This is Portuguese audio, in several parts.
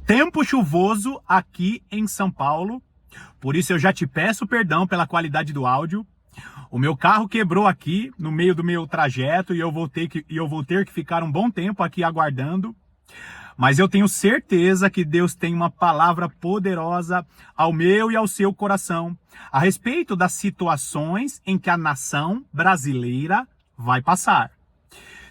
Tempo chuvoso aqui em São Paulo, por isso eu já te peço perdão pela qualidade do áudio. O meu carro quebrou aqui no meio do meu trajeto e eu vou ter que ficar um bom tempo aqui aguardando. Mas eu tenho certeza que Deus tem uma palavra poderosa ao meu e ao seu coração a respeito das situações em que a nação brasileira vai passar.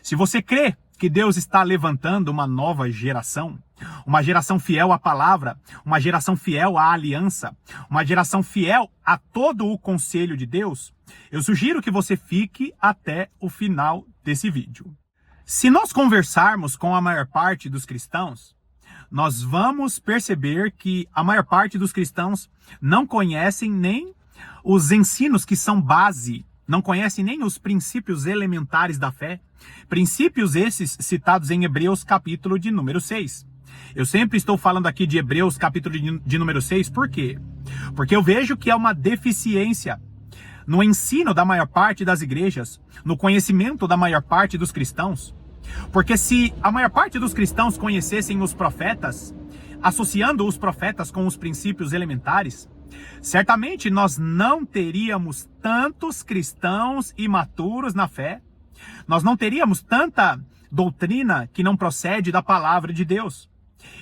Se você crê que Deus está levantando uma nova geração, uma geração fiel à palavra, uma geração fiel à aliança, uma geração fiel a todo o conselho de Deus, eu sugiro que você fique até o final desse vídeo. Se nós conversarmos com a maior parte dos cristãos, nós vamos perceber que a maior parte dos cristãos não conhecem nem os ensinos que são base, não conhecem nem os princípios elementares da fé, princípios esses citados em Hebreus capítulo de número 6. Eu sempre estou falando aqui de Hebreus capítulo de número 6, por quê? Porque eu vejo que há uma deficiência no ensino da maior parte das igrejas, no conhecimento da maior parte dos cristãos. Porque se a maior parte dos cristãos conhecessem os profetas, associando os profetas com os princípios elementares, certamente nós não teríamos tantos cristãos imaturos na fé, nós não teríamos tanta doutrina que não procede da palavra de Deus.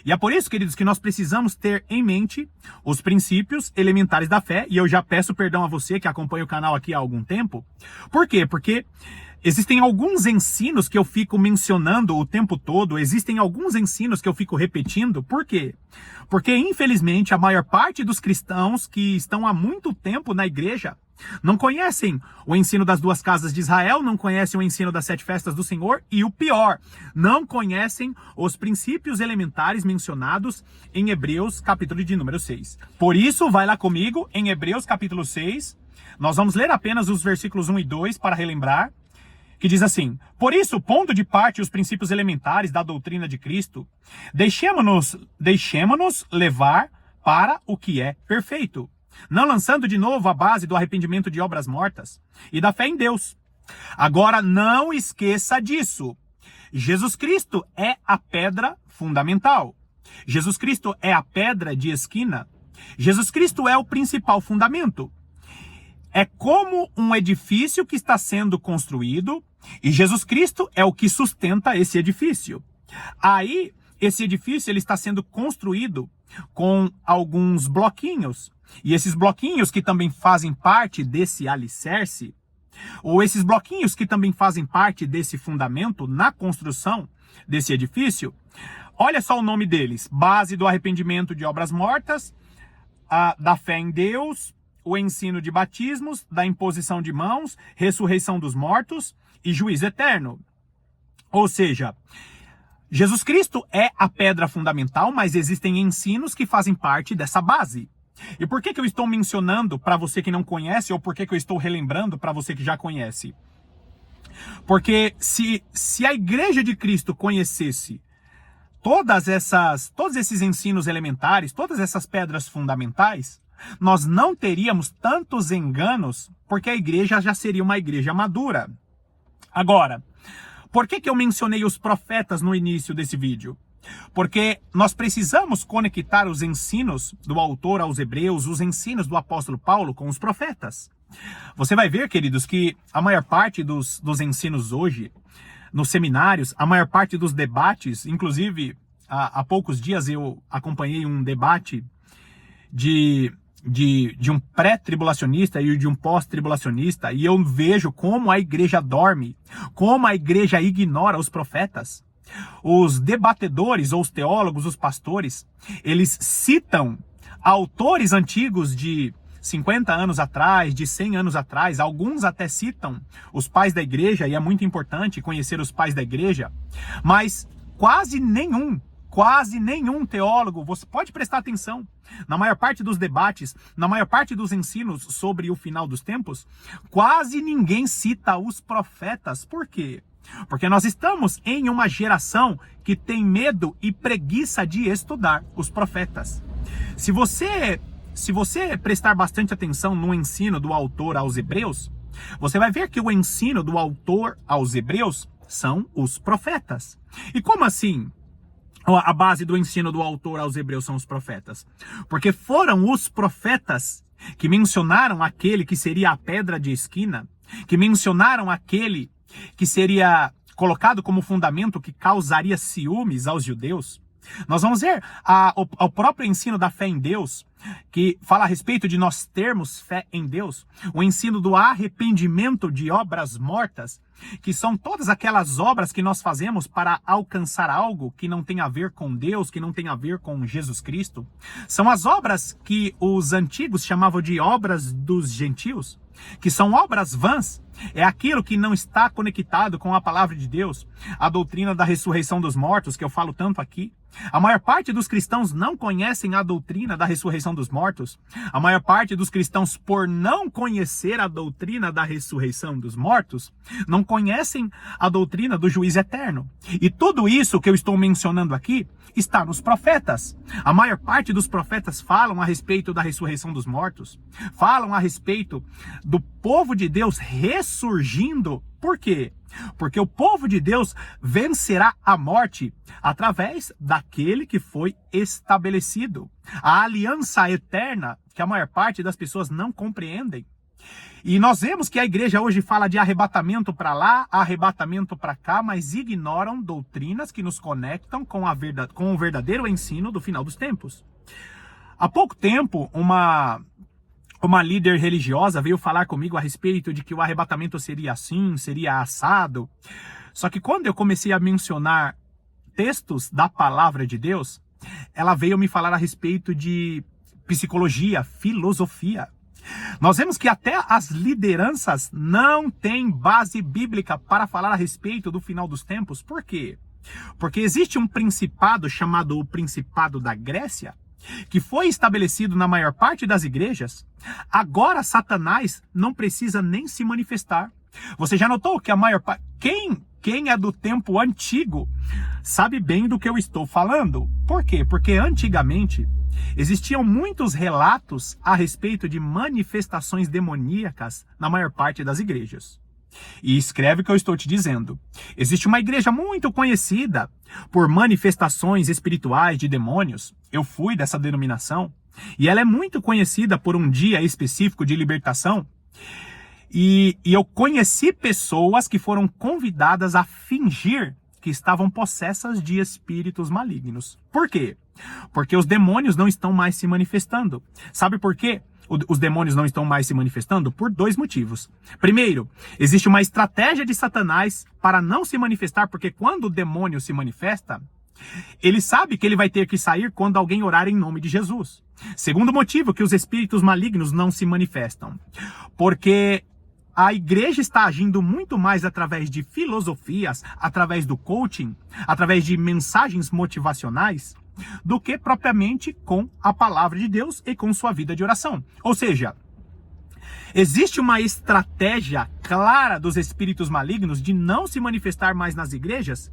E é por isso, queridos, que nós precisamos ter em mente os princípios elementares da fé, e eu já peço perdão a você que acompanha o canal aqui há algum tempo. Por quê? Porque existem alguns ensinos que eu fico mencionando o tempo todo, existem alguns ensinos que eu fico repetindo. Por quê? Porque, infelizmente, a maior parte dos cristãos que estão há muito tempo na igreja não conhecem o ensino das 2 casas de Israel, não conhecem o ensino das 7 festas do Senhor e o pior, não conhecem os princípios elementares mencionados em Hebreus capítulo de número 6. Por isso, vai lá comigo em Hebreus capítulo 6, nós vamos ler apenas os versículos 1 e 2 para relembrar, que diz assim: por isso, pondo de parte os princípios elementares da doutrina de Cristo, deixemo-nos levar para o que é perfeito, não lançando de novo a base do arrependimento de obras mortas e da fé em Deus. Agora, não esqueça disso. Jesus Cristo é a pedra fundamental. Jesus Cristo é a pedra de esquina. Jesus Cristo é o principal fundamento. É como um edifício que está sendo construído e Jesus Cristo é o que sustenta esse edifício. Aí, esse edifício ele está sendo construído com alguns bloquinhos. E esses bloquinhos que também fazem parte desse alicerce, ou esses bloquinhos que também fazem parte desse fundamento na construção desse edifício, olha só o nome deles: base do arrependimento de obras mortas, da fé em Deus, o ensino de batismos, da imposição de mãos, ressurreição dos mortos e juízo eterno. Ou seja, Jesus Cristo é a pedra fundamental, mas existem ensinos que fazem parte dessa base. E por que eu estou mencionando para você que não conhece, ou por que eu estou relembrando para você que já conhece? Porque se a igreja de Cristo conhecesse todos esses ensinos elementares, todas essas pedras fundamentais, nós não teríamos tantos enganos, porque a igreja já seria uma igreja madura. Agora, por que eu mencionei os profetas no início desse vídeo? Porque nós precisamos conectar os ensinos do autor aos Hebreus, os ensinos do apóstolo Paulo com os profetas. Você vai ver, queridos, que a maior parte dos ensinos hoje, nos seminários, a maior parte dos debates, inclusive há poucos dias eu acompanhei um debate de um pré-tribulacionista e de um pós-tribulacionista, e eu vejo como a igreja dorme, como a igreja ignora os profetas. Os debatedores, ou os teólogos, os pastores, eles citam autores antigos de 50 anos atrás, de 100 anos atrás, alguns até citam os pais da igreja, e é muito importante conhecer os pais da igreja, mas quase nenhum teólogo, você pode prestar atenção, na maior parte dos debates, na maior parte dos ensinos sobre o final dos tempos, quase ninguém cita os profetas. Por quê? Porque nós estamos em uma geração que tem medo e preguiça de estudar os profetas. Se você prestar bastante atenção no ensino do autor aos Hebreus, você vai ver que o ensino do autor aos Hebreus são os profetas. E como assim? a base do ensino do autor aos Hebreus são os profetas. Porque foram os profetas que mencionaram aquele que seria a pedra de esquina, que mencionaram aquele que seria colocado como fundamento que causaria ciúmes aos judeus. Nós vamos ver o próprio ensino da fé em Deus, que fala a respeito de nós termos fé em Deus, o ensino do arrependimento de obras mortas, que são todas aquelas obras que nós fazemos para alcançar algo que não tem a ver com Deus, que não tem a ver com Jesus Cristo. São as obras que os antigos chamavam de obras dos gentios, que são obras vãs. É aquilo que não está conectado com a palavra de Deus, a doutrina da ressurreição dos mortos, que eu falo tanto aqui. A maior parte dos cristãos não conhecem a doutrina da ressurreição dos mortos. A maior parte dos cristãos, por não conhecer a doutrina da ressurreição dos mortos, não conhecem a doutrina do juízo eterno. E tudo isso que eu estou mencionando aqui está nos profetas. A maior parte dos profetas falam a respeito da ressurreição dos mortos, falam a respeito do povo de Deus ressurgindo. Por quê? Porque o povo de Deus vencerá a morte através daquele que foi estabelecido. A aliança eterna que a maior parte das pessoas não compreendem. E nós vemos que a igreja hoje fala de arrebatamento para lá, arrebatamento para cá, mas ignoram doutrinas que nos conectam com o verdadeiro ensino do final dos tempos. Há pouco tempo, uma líder religiosa veio falar comigo a respeito de que o arrebatamento seria assim, seria assado. Só que quando eu comecei a mencionar textos da palavra de Deus, ela veio me falar a respeito de psicologia, filosofia. Nós vemos que até as lideranças não têm base bíblica para falar a respeito do final dos tempos. Por quê? Porque existe um principado chamado o Principado da Grécia, que foi estabelecido na maior parte das igrejas. Agora Satanás não precisa nem se manifestar. Você já notou que a maior parte... Quem é do tempo antigo sabe bem do que eu estou falando. Por quê? Porque antigamente existiam muitos relatos a respeito de manifestações demoníacas na maior parte das igrejas. E escreve o que eu estou te dizendo. Existe uma igreja muito conhecida por manifestações espirituais de demônios. Eu fui dessa denominação. E ela é muito conhecida por um dia específico de libertação. E eu conheci pessoas que foram convidadas a fingir que estavam possessas de espíritos malignos. Por quê? Porque os demônios não estão mais se manifestando. Sabe por quê? Os demônios não estão mais se manifestando? Por dois motivos. Primeiro, existe uma estratégia de Satanás para não se manifestar, porque quando o demônio se manifesta, ele sabe que ele vai ter que sair quando alguém orar em nome de Jesus. Segundo motivo que os espíritos malignos não se manifestam, porque a igreja está agindo muito mais através de filosofias, através do coaching, através de mensagens motivacionais, do que propriamente com a palavra de Deus e com sua vida de oração. Ou seja, existe uma estratégia clara dos espíritos malignos de não se manifestar mais nas igrejas,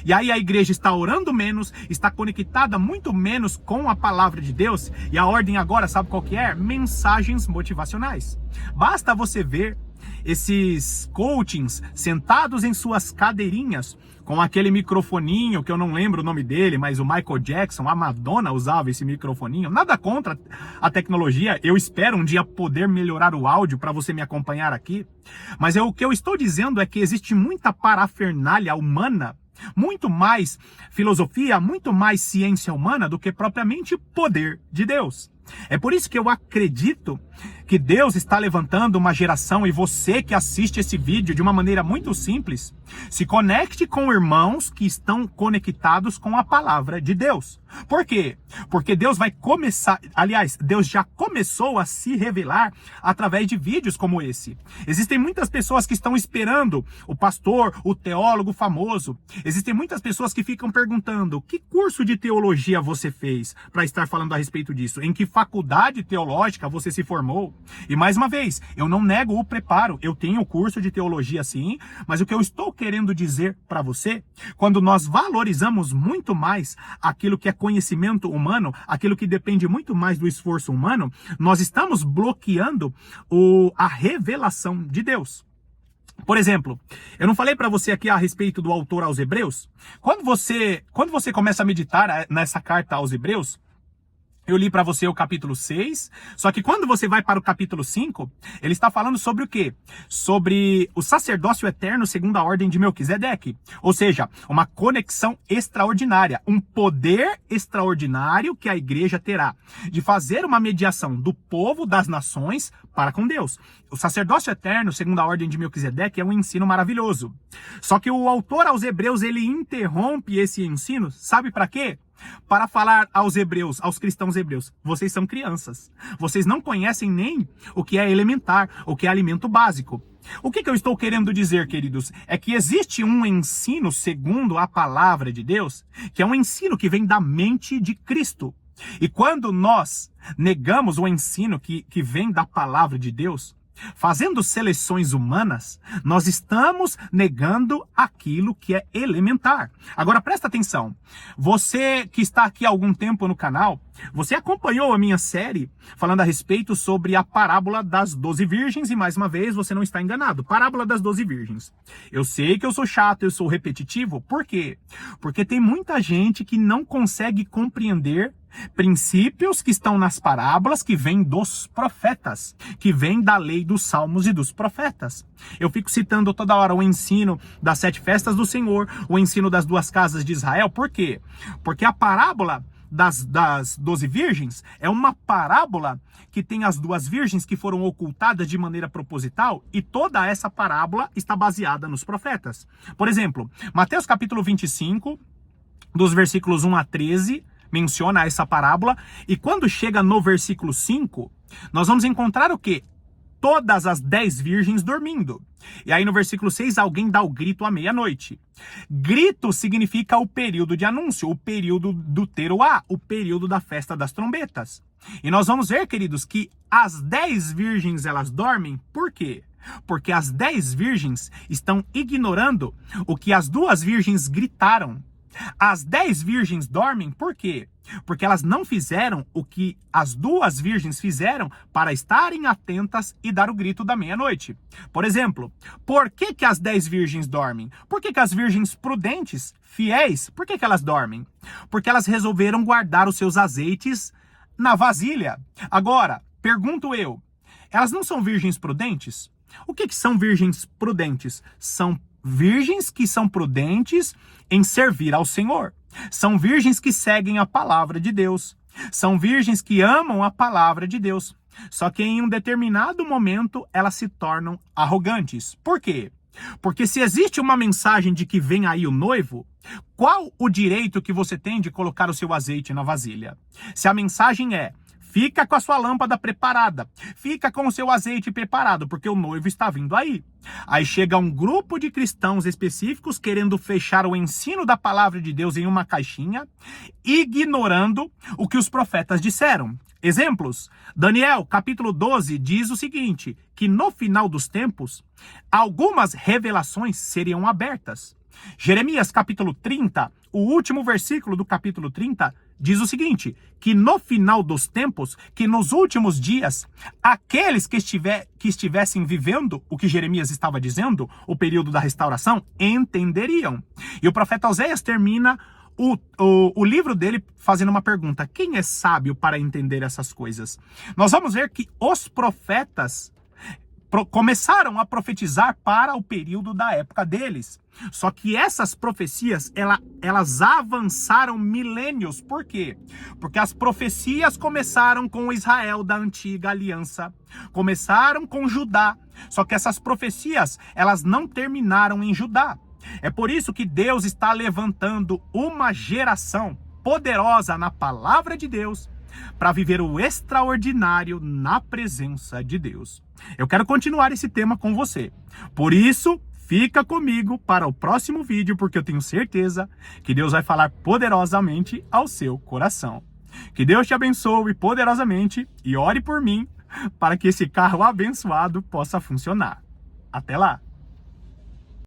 e aí a igreja está orando menos, está conectada muito menos com a palavra de Deus, e a ordem agora, sabe qual que é? Mensagens motivacionais. Basta você ver esses coachings sentados em suas cadeirinhas, com aquele microfoninho, que eu não lembro o nome dele, mas o Michael Jackson, a Madonna usava esse microfoninho. Nada contra a tecnologia, eu espero um dia poder melhorar o áudio para você me acompanhar aqui. Mas o que eu estou dizendo é que existe muita parafernália humana, muito mais filosofia, muito mais ciência humana do que propriamente poder de Deus. É por isso que eu acredito que Deus está levantando uma geração, e você que assiste esse vídeo de uma maneira muito simples, se conecte com irmãos que estão conectados com a palavra de Deus. Por quê? Porque Deus vai começar, aliás, Deus já começou a se revelar através de vídeos como esse. Existem muitas pessoas que estão esperando o pastor, o teólogo famoso. Existem muitas pessoas que ficam perguntando: que curso de teologia você fez para estar falando a respeito disso? Em que faculdade teológica você se formou? E mais uma vez, eu não nego o preparo, eu tenho curso de teologia sim, mas o que eu estou querendo dizer para você, quando nós valorizamos muito mais aquilo que é conhecimento humano, aquilo que depende muito mais do esforço humano, nós estamos bloqueando a revelação de Deus. Por exemplo, eu não falei para você aqui a respeito do autor aos Hebreus? Quando você começa a meditar nessa carta aos Hebreus, eu li para você o capítulo 6, só que quando você vai para o capítulo 5, ele está falando sobre o quê? Sobre o sacerdócio eterno segundo a ordem de Melquisedeque. Ou seja, uma conexão extraordinária, um poder extraordinário que a igreja terá de fazer uma mediação do povo das nações para com Deus. O sacerdócio eterno segundo a ordem de Melquisedeque é um ensino maravilhoso. Só que o autor aos Hebreus, ele interrompe esse ensino, sabe para quê? Para falar aos hebreus, aos cristãos hebreus, vocês são crianças. Vocês não conhecem nem o que é elementar, o que é alimento básico. O que eu estou querendo dizer, queridos? É que existe um ensino segundo a palavra de Deus, que é um ensino que vem da mente de Cristo. E quando nós negamos o ensino que vem da palavra de Deus, fazendo seleções humanas, nós estamos negando aquilo que é elementar. Agora presta atenção, você que está aqui há algum tempo no canal, você acompanhou a minha série falando a respeito sobre a parábola das 12 virgens e mais uma vez você não está enganado, parábola das 12 virgens. Eu sei que eu sou chato, eu sou repetitivo, por quê? Porque tem muita gente que não consegue compreender princípios que estão nas parábolas que vêm dos profetas, que vêm da lei dos salmos e dos profetas. Eu fico citando toda hora o ensino das 7 festas do Senhor, o ensino das 2 casas de Israel. Por quê? Porque a parábola das 12 virgens é uma parábola que tem as 2 virgens que foram ocultadas de maneira proposital e toda essa parábola está baseada nos profetas. Por exemplo, Mateus capítulo 25, dos versículos 1 a 13, menciona essa parábola, e quando chega no versículo 5, nós vamos encontrar o quê? Todas as 10 virgens dormindo. E aí no versículo 6, alguém dá o grito à meia-noite. Grito significa o período de anúncio, o período do teruá, o período da festa das trombetas. E nós vamos ver, queridos, que as 10 virgens elas dormem, por quê? Porque as 10 virgens estão ignorando o que as 2 virgens gritaram. As 10 virgens dormem por quê? Porque elas não fizeram o que as 2 virgens fizeram para estarem atentas e dar o grito da meia-noite. Por exemplo, por que as 10 virgens dormem? Por que as virgens prudentes, fiéis, por que elas dormem? Porque elas resolveram guardar os seus azeites na vasilha. Agora, pergunto eu, elas não são virgens prudentes? O que são virgens prudentes? São virgens que são prudentes em servir ao Senhor. São virgens que seguem a palavra de Deus. São virgens que amam a palavra de Deus. Só que em um determinado momento elas se tornam arrogantes. Por quê? Porque se existe uma mensagem de que vem aí o noivo, qual o direito que você tem de colocar o seu azeite na vasilha? Se a mensagem é: fica com a sua lâmpada preparada, fica com o seu azeite preparado, porque o noivo está vindo aí. Aí chega um grupo de cristãos específicos querendo fechar o ensino da palavra de Deus em uma caixinha, ignorando o que os profetas disseram. Exemplos: Daniel, capítulo 12, diz o seguinte, que no final dos tempos, algumas revelações seriam abertas. Jeremias, capítulo 30, o último versículo do capítulo 30, diz o seguinte, que no final dos tempos, que nos últimos dias, aqueles que estivessem vivendo o que Jeremias estava dizendo, o período da restauração, entenderiam. E o profeta Oséias termina o livro dele fazendo uma pergunta: quem é sábio para entender essas coisas? Nós vamos ver que os profetas começaram a profetizar para o período da época deles. Só que essas profecias, elas avançaram milênios. Por quê? Porque as profecias começaram com Israel da antiga aliança. Começaram com Judá. Só que essas profecias, elas não terminaram em Judá. É por isso que Deus está levantando uma geração poderosa na palavra de Deus para viver o extraordinário na presença de Deus. Eu quero continuar esse tema com você. Por isso, fica comigo para o próximo vídeo, porque eu tenho certeza que Deus vai falar poderosamente ao seu coração. Que Deus te abençoe poderosamente e ore por mim para que esse carro abençoado possa funcionar. Até lá!